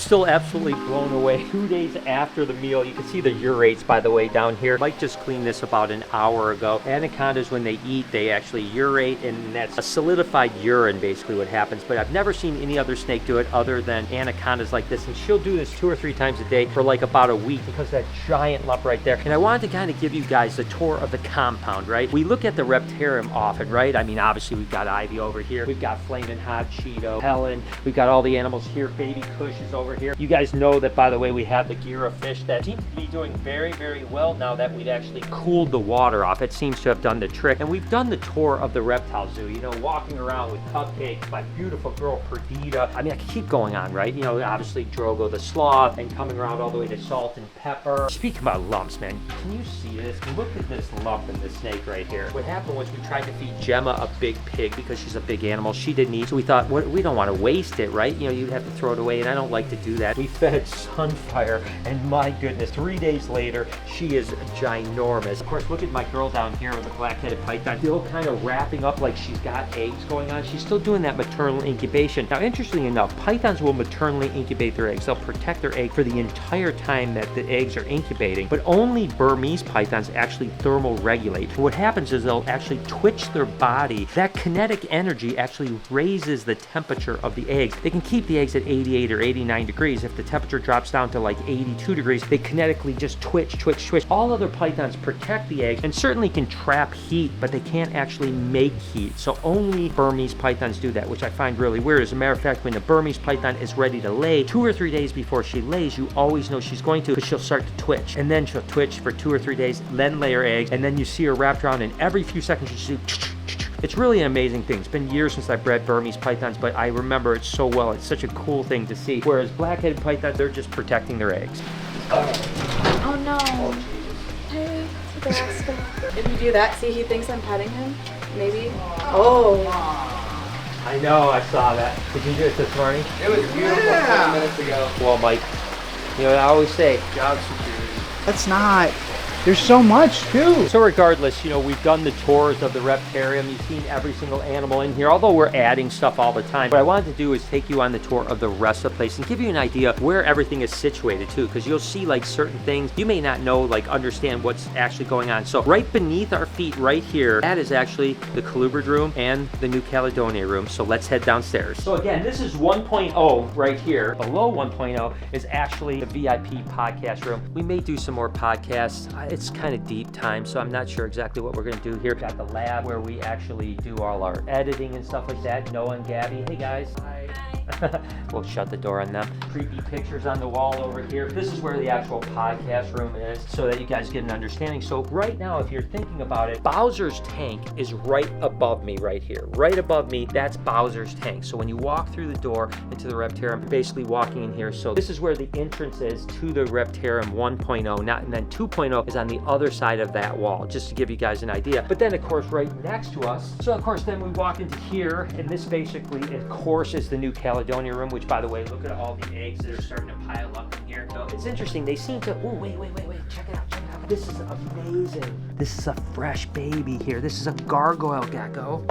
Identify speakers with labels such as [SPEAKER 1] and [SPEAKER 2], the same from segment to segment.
[SPEAKER 1] still absolutely blown away. 2 days after the meal, you can see the urates, by the way, down here. Mike just cleaned this about an hour ago. Anacondas, when they eat, they actually urate, and that's a solidified urine, basically what happens. But I've never seen any other snake do it other than anacondas like this, and she'll do this 2 or 3 times a day for like about a week because that giant lump right there. And I wanted to kind of give you guys the tour of the compound, right? We look at the Reptarium often, right? I mean, obviously we've got Ivy over here, we've got Flamin' Hot Cheeto, Helen, we've got all the animals here, Baby Kush is over here. You guys know that, by the way, we have the Gira fish that seem to be doing very, very well now that we've actually cooled the water off. It seems to have done the trick. And we've done the tour of the reptile zoo, you know, walking around with cupcakes, my beautiful girl Perdita. I mean, I could keep going on, right? You know, obviously Drogo the sloth, and coming around all the way to Salt and Pepper. Speaking about lumps, man, can you see this? Look at this lump in the snake right here. What happened was we tried to feed Gemma a big pig because she's a big animal. She didn't eat, so we thought, we don't want to waste it, right? You know, you'd have to throw it away, and I don't like to do that. We fed Sunfire, and my goodness, 3 days later, she is ginormous. Of course, look at my girl down here with the black-headed python, still kind of wrapping up like she's got eggs going on. She's still doing that maternal incubation. Now, interestingly enough, pythons will maternally incubate their eggs. They'll protect their egg for the entire time that the eggs are incubating, but only Burmese pythons actually thermal regulate. What happens is they'll actually twitch their body. That kinetic energy actually raises the temperature of the eggs. They can keep the eggs at 88 or 89 degrees. If the temperature drops down to like 82 degrees, they kinetically just twitch. All other pythons protect the eggs and certainly can trap heat, but they can't actually make heat. So only Burmese pythons do that, which I find really weird. As a matter of fact, when the Burmese python is ready to lay, 2 or 3 days before she lays, you always know she's going to, because she'll start to twitch. And then she'll twitch for 2 or 3 days, then lay her egg, and then you see her wrapped around, and every few seconds you see. It's really an amazing thing. It's been years since I bred Burmese pythons, but I remember it so well. It's such a cool thing to see. Whereas black-headed pythons, they're just protecting their eggs.
[SPEAKER 2] Oh no. Hey, if you do that, see, he thinks I'm petting him. Maybe. Oh.
[SPEAKER 1] I know, I saw that. Did you do it this morning?
[SPEAKER 3] It was beautiful 20 minutes ago.
[SPEAKER 1] Well, Mike, you know, I always say, job security.
[SPEAKER 3] That's not. There's so much too.
[SPEAKER 1] So regardless, you know, we've done the tours of the Reptarium. You've seen every single animal in here, although we're adding stuff all the time. What I wanted to do is take you on the tour of the rest of the place and give you an idea where everything is situated too, because you'll see like certain things you may not know, like understand what's actually going on. So right beneath our feet right here, that is actually the Colubrid room and the new Caledonia room. So let's head downstairs. So again, this is 1.0 right here. Below 1.0 is actually the VIP podcast room. We may do some more podcasts. It's kind of deep time, so I'm not sure exactly what we're going to do here. We've got the lab where we actually do all our editing and stuff like that. Noah and Gabby. Hey guys. Hi. We'll shut the door on them. Creepy pictures on the wall over here. This is where the actual podcast room is, so that you guys get an understanding. So right now, if you're thinking about it, Bowser's tank is right above me right here. Right above me, that's Bowser's tank. So when you walk through the door into the Reptarium, you're basically walking in here. So this is where the entrance is to the Reptarium 1.0, and then 2.0 is on the other side of that wall, just to give you guys an idea. But then, of course, right next to us, so of course, then we walk into here, and this basically, of course, is the new Caledonia room, which, by the way, look at all the eggs that are starting to pile up in here. So it's interesting. They seem to, oh, wait. Check it out. This is amazing. This is a fresh baby here. This is a gargoyle gecko,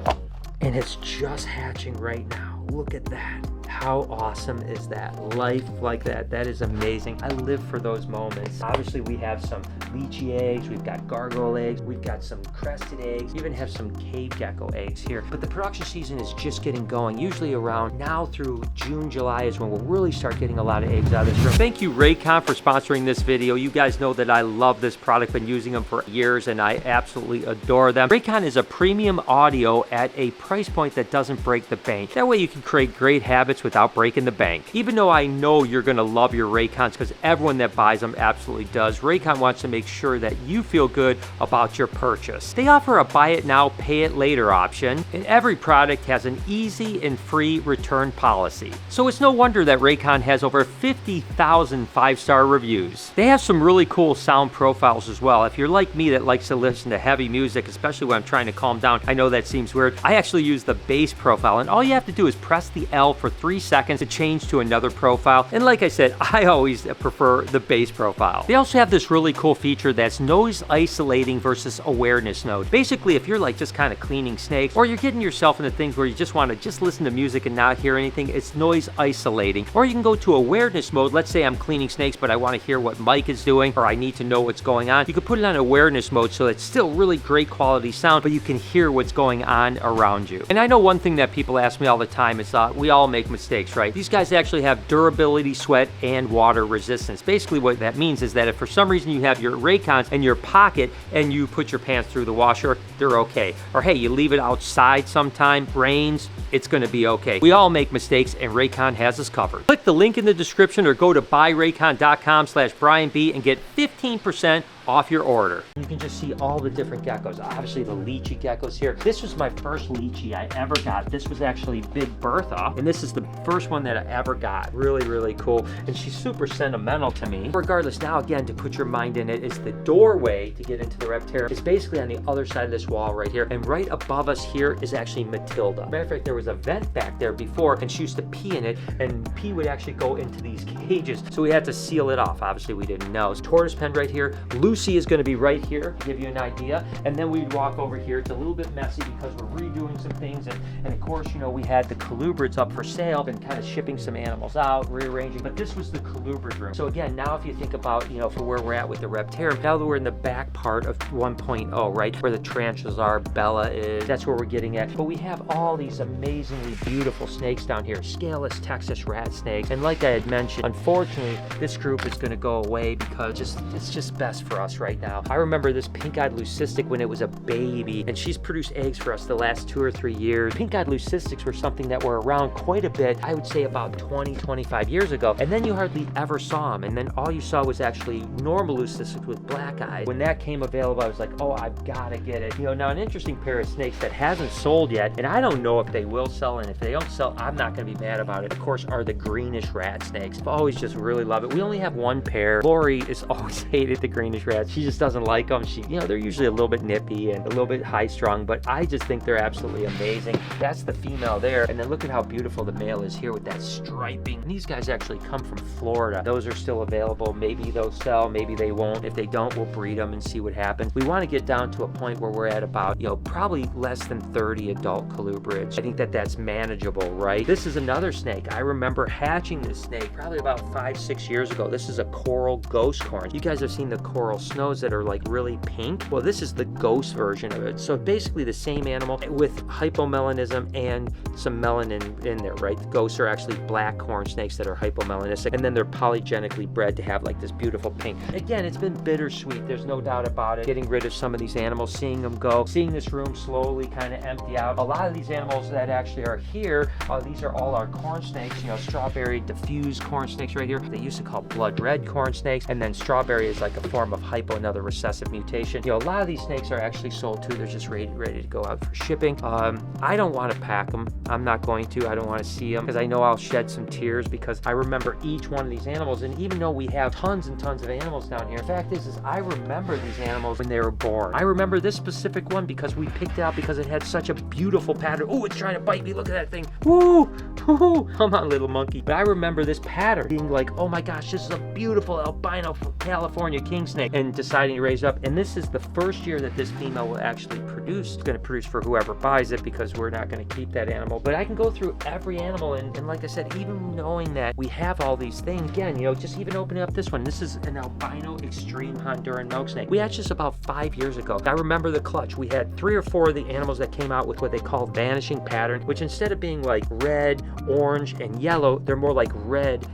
[SPEAKER 1] and it's just hatching right now. Look at that. How awesome is that? Life like that. That is amazing. I live for those moments. Obviously, we have some lychee eggs. We've got gargoyle eggs. We've got some crested eggs. We even have some cave gecko eggs here. But the production season is just getting going. Usually around now through June, July is when we'll really start getting a lot of eggs out of this room. Thank you, Raycon, for sponsoring this video. You guys know that I love this product. Been using them for years, and I absolutely adore them. Raycon is a premium audio at a price point that doesn't break the bank. That way you can create great habits without breaking the bank. Even though I know you're going to love your Raycons, because everyone that buys them absolutely does, Raycon wants to make sure that you feel good about your purchase. They offer a buy it now, pay it later option, and every product has an easy and free return policy. So it's no wonder that Raycon has over 50,000 5-star reviews. They have some really cool sound profiles as well. If you're like me that likes to listen to heavy music, especially when I'm trying to calm down, I know that seems weird. I actually use the bass profile, and all you have to do is press the L for 3 3 seconds to change to another profile. And like I said, I always prefer the base profile. They also have this really cool feature that's noise isolating versus awareness mode. Basically, if you're like just kind of cleaning snakes, or you're getting yourself into things where you just want to just listen to music and not hear anything, it's noise isolating. Or you can go to awareness mode. Let's say I'm cleaning snakes, but I want to hear what Mike is doing, or I need to know what's going on. You can put it on awareness mode so it's still really great quality sound, but you can hear what's going on around you. And I know one thing that people ask me all the time is we all make mistakes, right? These guys actually have durability, sweat, and water resistance. Basically what that means is that if for some reason you have your Raycons in your pocket and you put your pants through the washer, they're okay. Or hey, you leave it outside sometime, rains, it's gonna be okay. We all make mistakes and Raycon has us covered. Click the link in the description or go to buyraycon.com/BrianB and get 15% off your order. You can just see all the different geckos. Obviously the lychee geckos here. This was my first lychee I ever got. This was actually Big Bertha, and this is the first one that I ever got. Really, really cool. And she's super sentimental to me. Regardless, now again, to put your mind in it, is the doorway to get into the Reptarium. It's basically on the other side of this wall right here. And right above us here is actually Matilda. Matter of fact, there was a vent back there before, and she used to pee in it, and pee would actually go into these cages. So we had to seal it off. Obviously, we didn't know. Tortoise pen right here. Lucy is going to be right here to give you an idea, and then we'd walk over here. It's a little bit messy because we're redoing some things, and of course, you know, we had the Colubrids up for sale and kind of shipping some animals out, rearranging, but this was the Colubrid room. So again, now if you think about, you know, for where we're at with the Reptarium, now that we're in the back part of 1.0, right, where the tarantulas are, Bella is, that's where we're getting at. But we have all these amazingly beautiful snakes down here, scaleless Texas rat snakes, and like I had mentioned, unfortunately, this group is going to go away because it's just best for us right now. I remember this pink-eyed leucistic when it was a baby, and she's produced eggs for us the last 2 or 3 years. Pink-eyed leucistics were something that were around quite a bit, I would say about 20, 25 years ago, and then you hardly ever saw them, and then all you saw was actually normal leucistics with black eyes. When that came available, I was like, oh, I've got to get it. You know, now an interesting pair of snakes that hasn't sold yet, and I don't know if they will sell, and if they don't sell, I'm not going to be mad about it, of course, are the greenish rat snakes. I've always just really love it. We only have one pair. Lori has always hated the greenish rats. She just doesn't like them. You know, they're usually a little bit nippy and a little bit high-strung, but I just think they're absolutely amazing. That's the female there, and then look at how beautiful the male is here with that striping. And these guys actually come from Florida. Those are still available. Maybe they'll sell, maybe they won't. If they don't, we'll breed them and see what happens. We want to get down to a point where we're at about, you know, probably less than 30 adult colubrids. I think that that's manageable, right? This is another snake. I remember hatching this snake probably about 5-6 years ago. This is a coral ghost corn. You guys have seen the coral snows that are like really pink. Well, this is the ghost version of it. So basically the same animal with hypomelanism and some melanin in there, right? The ghosts are actually black corn snakes that are hypomelanistic, and then they're polygenically bred to have like this beautiful pink. Again, it's been bittersweet. There's no doubt about it. Getting rid of some of these animals, seeing them go, seeing this room slowly kind of empty out. A lot of these animals that actually are here, these are all our corn snakes, you know, strawberry diffused corn snakes right here. They used to call blood red corn snakes, and then strawberry is like a form of hypo, another recessive mutation. You know, a lot of these snakes are actually sold too. They're just ready to go out for shipping. I don't want to pack them. I'm not going to. I don't want to see them because I know I'll shed some tears because I remember each one of these animals, and even though we have tons and tons of animals down here, the fact is I remember these animals when they were born. I remember this specific one because we picked it out because it had such a beautiful pattern. Oh, it's trying to bite me. Look at that thing. Woo! Woo! Come on, little monkey. But I remember this pattern being like, oh my gosh, this is a beautiful albino California king snake, and deciding to raise up. And this is the first year that this female will actually produce. It's going to produce for whoever buys it because we're not going to keep that animal. But I can go through every animal, and like I said, even knowing that we have all these things, again, you know, just even opening up this one. This is an albino extreme Honduran milk snake. We hatched this about 5 years ago. I remember the clutch. We had 3 or 4 of the animals that came out with what they call vanishing pattern, which instead of being like red, orange, and yellow, they're more like red,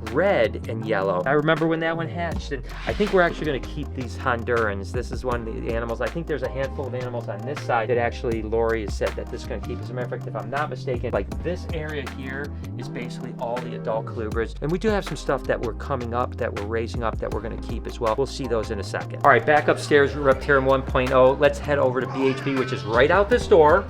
[SPEAKER 1] and yellow. I remember when that one hatched, and I think we're actually going to keep these Hondurans. This is one of the animals. I think there's a handful of animals on this side that actually Lori has said that this is going to keep. As a matter of fact, if I'm not mistaken, like this area here is basically all the adult colubrids. And we do have some stuff that we're coming up, that we're raising up, that we're going to keep as well. We'll see those in a second. All right, back upstairs, Reptarium 1.0. Let's head over to BHB, which is right out this door.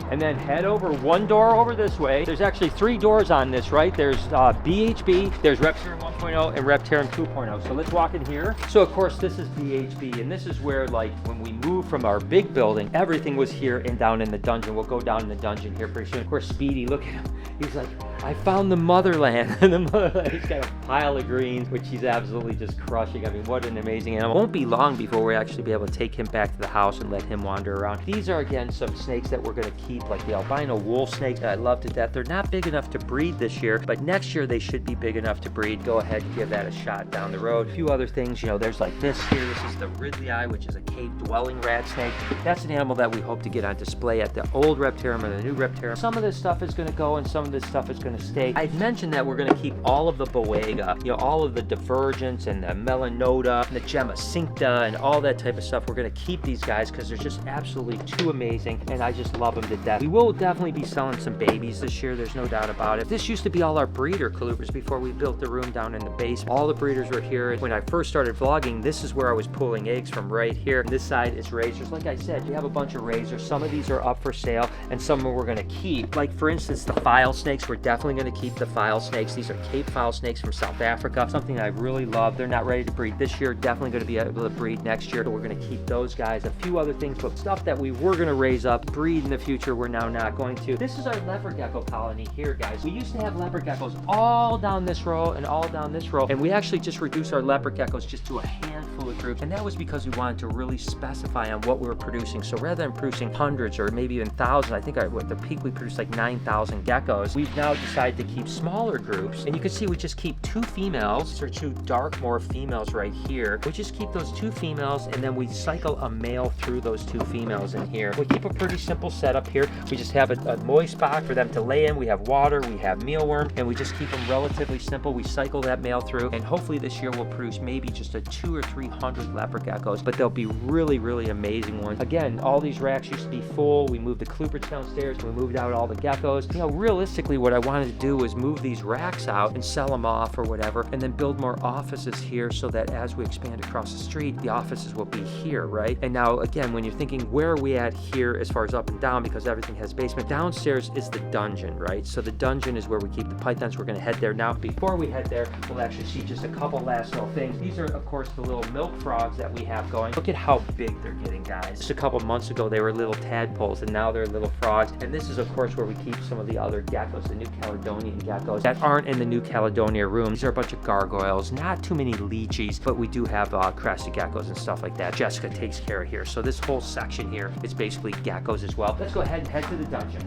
[SPEAKER 1] And then head over one door over this way. There's actually 3 doors on this, right? There's BHB, there's Reptarium 1.0, and Reptarium 2.0. So let's walk in here. So of course, this is BHB, and this is where, like, when we moved from our big building, everything was here and down in the dungeon. We'll go down in the dungeon here pretty soon. Of course, Speedy, look at him. He's like, I found the motherland. The motherland, he's got a pile of greens, which he's absolutely just crushing. I mean, what an amazing animal. Won't be long before we actually be able to take him back to the house and let him wander around. These are, again, some snakes that we're going to keep, like the albino wolf snake that I love to death. They're not big enough to breed this year, but next year they should be big enough to breed. Go ahead and give that a shot down the road. A few other things, you know, there's like this here. This is the Ridley eye, which is a cave-dwelling rat snake. That's an animal that we hope to get on display at the old Reptarium or the new Reptarium. Some of this stuff is going to go and some of this stuff is going to stay. I'd mentioned that we're going to keep all of the Boega, you know, all of the Divergence and the Melanota and the Gemma Cincta and all that type of stuff. We're going to keep these guys because they're just absolutely too amazing and I just love them to death. We will definitely be selling some babies this year. There's no doubt about it. This used to be all our breeder Colubrids before we built the room down in the basement. All the breeders were here. When I first started vlogging, this is where I was pulling eggs from right here. And this side is razors. Like I said, we have a bunch of razors. Some of these are up for sale and some of them we're going to keep. Like for instance, the file snakes, we're definitely going to keep the file snakes. These are Cape file snakes from South Africa, something I really love. They're not ready to breed this year, definitely going to be able to breed next year, so we're going to keep those guys. A few other things, but stuff that we were going to raise up, breed in the future, we're now not going to. This is our leopard gecko colony here, guys. We used to have leopard geckos all down this row and all down this row, and we actually just reduced our leopard geckos just to a handful of groups, and that was because we wanted to really specify on what we were producing. So rather than producing hundreds or maybe even thousands, I think at the peak we produced like 9,000 geckos, we've now decided to keep smaller groups, and you can see we just keep 2 females. These are 2 Darkmoor females right here. We just keep those 2 females and then we cycle a male through those 2 females in here. We keep a pretty simple setup here. We just have a moist spot for them to lay in. We have water, we have mealworm, and we just keep them relatively simple. We cycle that male through, and hopefully this year we'll produce maybe just a 200 or 300 leopard geckos, but they'll be really, really amazing ones. Again, all these racks used to be full. We moved the Colubrids downstairs, we moved out all the geckos. You know, realistically, what I wanted to do was move these racks out and sell them off or whatever, and then build more offices here so that as we expand across the street, the offices will be here, right? And now, again, when you're thinking, where are we at here as far as up and down, because everything has basement, downstairs is the dungeon, right? So the dungeon is where we keep the pythons. We're going to head there now. Before we head there, we'll actually see just a couple last little things. These are, of course, the little milk frogs that we have going. Look at how big they're getting, guys. Just a couple months ago, they were little tadpoles, and now they're little frogs. And this is, of course, where we keep some of the other geckos, the new Caledonian geckos that aren't in the new Caledonia room. These are a bunch of gargoyles, not too many leechies, but we do have crested geckos and stuff like that. Jessica takes care of here. So this whole section here is basically geckos as well. Let's go ahead and head to the dungeon.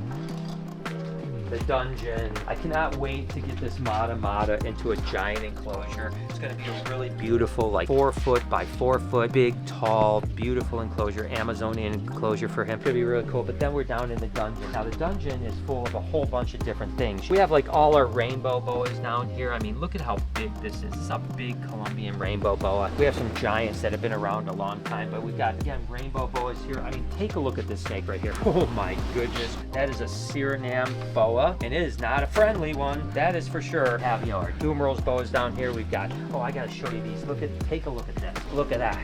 [SPEAKER 1] The dungeon. I cannot wait to get this Mata into a giant enclosure. It's going to be a really beautiful, like 4 foot by 4 foot, big, tall, beautiful enclosure, Amazonian enclosure for him. It's going to be really cool. But then we're down in the dungeon. Now the dungeon is full of a whole bunch of different things. We have like all our rainbow boas down here. I mean, look at how big this is. This is a big Colombian rainbow boa. We have some giants that have been around a long time, but we've got, again, rainbow boas here. I mean, take a look at this snake right here. Oh my goodness. That is a Suriname boa. And it is not a friendly one, that is for sure. We have, you know, our Dumerals boas down here. We've got, oh, I gotta show you these. Take a look at this. Look at that.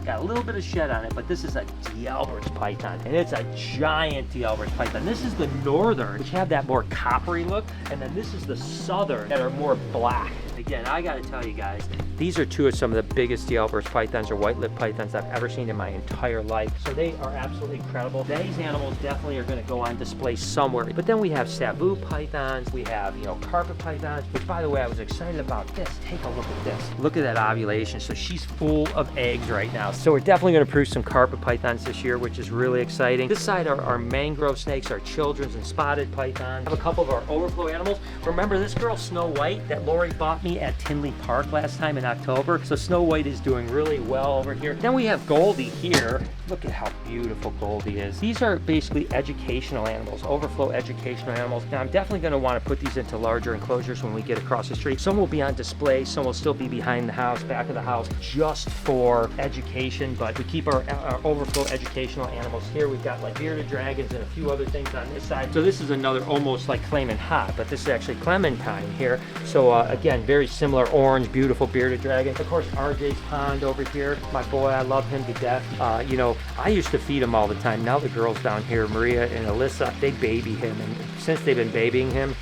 [SPEAKER 1] Got a little bit of shed on it, but this is a D'Albert's python, and it's a giant D'Albert's python. This is the northern, which have that more coppery look, and then this is the southern that are more black. Again, I gotta tell you guys, these are 2 of some of the biggest D'Albert's pythons or white-lipped pythons I've ever seen in my entire life. So they are absolutely incredible. These animals definitely are gonna go on display somewhere. But then we have Savu pythons, we have, you know, carpet pythons, which, by the way, I was excited about this. Take a look at this. Look at that ovulation. So she's full of eggs right now. So we're definitely gonna produce some carpet pythons this year, which is really exciting. This side are our mangrove snakes, our children's and spotted pythons. We have a couple of our overflow animals. Remember this girl, Snow White, that Lori bought me at Tinley Park last time in October. So Snow White is doing really well over here. Then we have Goldie here. Look at how beautiful Goldie is. These are basically educational animals, overflow educational animals. Now I'm definitely going to want to put these into larger enclosures when we get across the street. Some will be on display, some will still be behind the house, back of the house, just for education, but we keep our overflow educational animals here. We've got like bearded dragons and a few other things on this side. So this is another almost like Flamin' Hot, but this is actually Clementine here. So again, very similar orange, beautiful bearded dragon. Of course, RJ's pond over here. My boy, I love him to death. You know, I used to feed him all the time. Now the girls down here, Maria and Alyssa, they baby him. And since they've been babying him,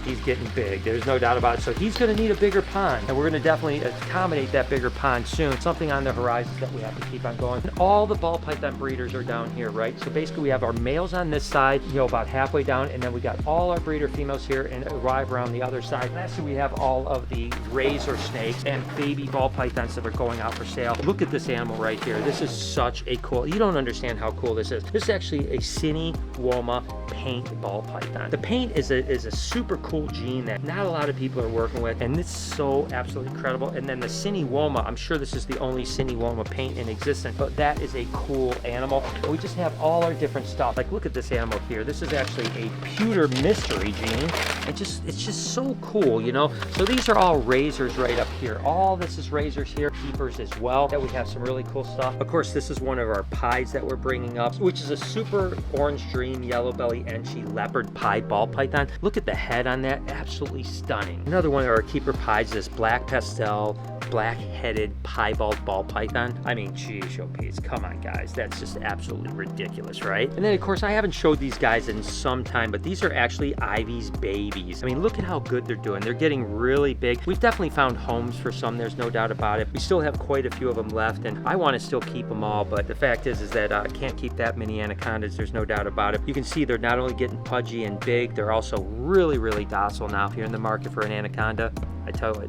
[SPEAKER 1] he's getting big. There's no doubt about it. So he's going to need a bigger pond, and we're going to definitely accommodate that bigger pond soon. Something on the horizon that we have to keep on going. And all the ball python breeders are down here, right? So basically we have our males on this side, you know, about halfway down, and then we got all our breeder females here and arrive around the other side. Lastly, we have all of the razor snakes and baby ball pythons that are going out for sale. Look at this animal right here. This is such a cool, you don't understand how cool this is. This is actually a Cine Woma paint ball python. The paint is a super cool gene that not a lot of people are working with, and it's so absolutely incredible. And then the Cine Woma, I'm sure this is the only Cine Woma paint in existence, but that is a cool animal. And we just have all our different stuff. Like, look at this animal here. This is actually a pewter mystery gene. It's just so cool, you know? So these are all razors right up here. All this is razors here, keepers as well. That we have some really cool stuff. Of course, this is one of our pies that we're bringing up, which is a super orange dream yellow belly enchi leopard pie ball python. Look at the head on that, absolutely stunning. Another one of our keeper pies is black pastel, black-headed piebald ball python. I mean, geez, Peas, come on, guys. That's just absolutely ridiculous, right? And then, of course, I haven't showed these guys in some time, but these are actually Ivy's babies. I mean, look at how good they're doing. They're getting really big. We've definitely found homes for some. There's no doubt about it. We still have quite a few of them left, and I want to still keep them all, but the fact is that I can't keep that many anacondas. There's no doubt about it. You can see they're not only getting pudgy and big, they're also really, really docile now. If you're in the market for an anaconda, I tell you,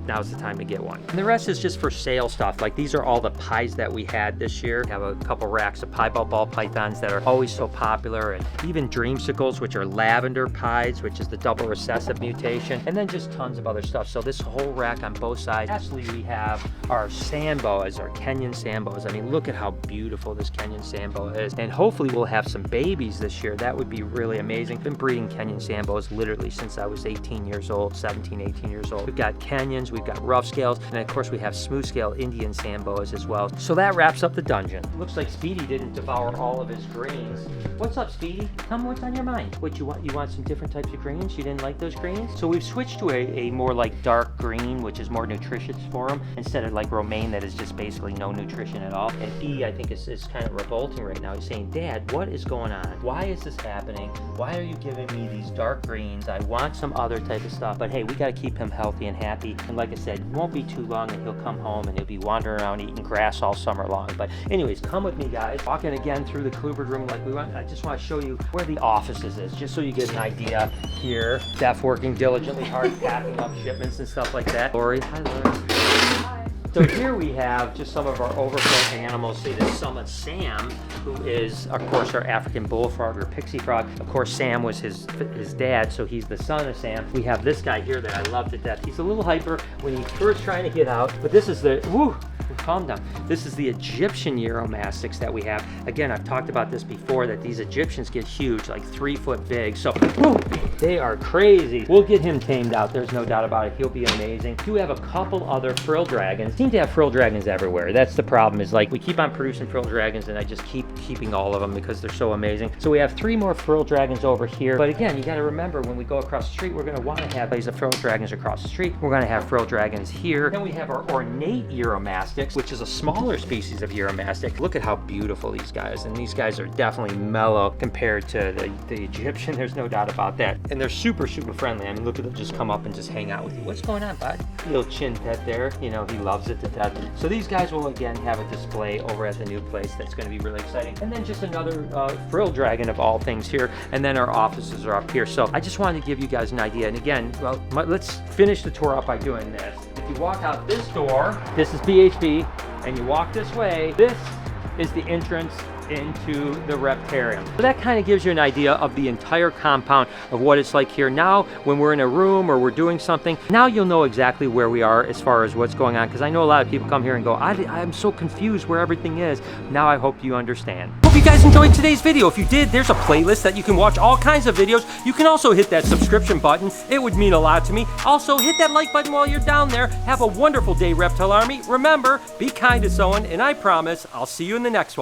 [SPEAKER 1] now's the time to get one. And the rest is just for sale stuff. Like, these are all the pies that we had this year. We have a couple racks of piebald ball pythons that are always so popular, and even dreamsicles, which are lavender pies, which is the double recessive mutation, and then just tons of other stuff. So this whole rack on both sides. Lastly, we have our samboas, our Kenyan samboas. I mean, look at how beautiful this Kenyan samboa is. And hopefully we'll have some babies this year. That would be really amazing. I've been breeding Kenyan samboas literally since I was 18 years old, 17, 18 years old. We've got Kenyans, we've got rough scales, and of course we have smooth scale Indian samboas as well. So that wraps up the dungeon. Looks like Speedy didn't devour all of his greens. What's up, Speedy? Tell me what's on your mind. What you want? You want some different types of greens? You didn't like those greens? So we've switched to a more like dark green, which is more nutritious for him, instead of like romaine that is just basically no nutrition at all. And E, I think, is kind of revolting right now. He's saying, Dad, what is going on? Why is this happening? Why are you giving me these dark greens? I want some other type of stuff. But hey, we got to keep him healthy and happy. And like I said, it won't be too long and he'll come home and he'll be wandering around eating grass all summer long. But anyways, come with me, guys. Walking again through the Colubrid room like we want. I just want to show you where the offices is, just so you get an idea here. Steph working diligently hard, packing up shipments and stuff like that. Lori, hi, Lori. So here we have just some of our overflow animals. See, this summit Sam, who is, of course, our African bullfrog or pixie frog. Of course, Sam was his dad, so he's the son of Sam. We have this guy here that I love to death. He's a little hyper when he's first trying to get out, but this is the, woo, calm down. This is the Egyptian Uromastyx that we have. Again, I've talked about this before, that these Egyptians get huge, like 3 foot big. So, woo, they are crazy. We'll get him tamed out. There's no doubt about it. He'll be amazing. We do have a couple other frill dragons. Seem to have frill dragons everywhere. That's the problem, is like we keep on producing frill dragons and I just keep keeping all of them because they're so amazing. So we have 3 more frill dragons over here. But again, you got to remember, when we go across the street, we're going to want to have these frill dragons across the street. We're going to have frill dragons here. Then we have our ornate Uromastyx, which is a smaller species of Uromastyx. Look at how beautiful these guys, and these guys are definitely mellow compared to the Egyptian. There's no doubt about that. And they're super, super friendly. I mean, look at them just come up and just hang out with you. What's going on, bud? Little chin pet there. You know, he loves it to death. So these guys will again have a display over at the new place. That's going to be really exciting. And then just another frill dragon of all things here. And then our offices are up here. So I just wanted to give you guys an idea. And again, well, let's finish the tour up by doing this. If you walk out this door, this is BHB, and you walk this way, this is the entrance into the Reptarium. So that kind of gives you an idea of the entire compound of what it's like here. Now, when we're in a room or we're doing something, now you'll know exactly where we are as far as what's going on, because I know a lot of people come here and go, I'm so confused where everything is. Now I hope you understand. Hope you guys enjoyed today's video. If you did, there's a playlist that you can watch all kinds of videos. You can also hit that subscription button. It would mean a lot to me. Also, hit that like button while you're down there. Have a wonderful day, Reptile Army. Remember, be kind to someone, and I promise I'll see you in the next one.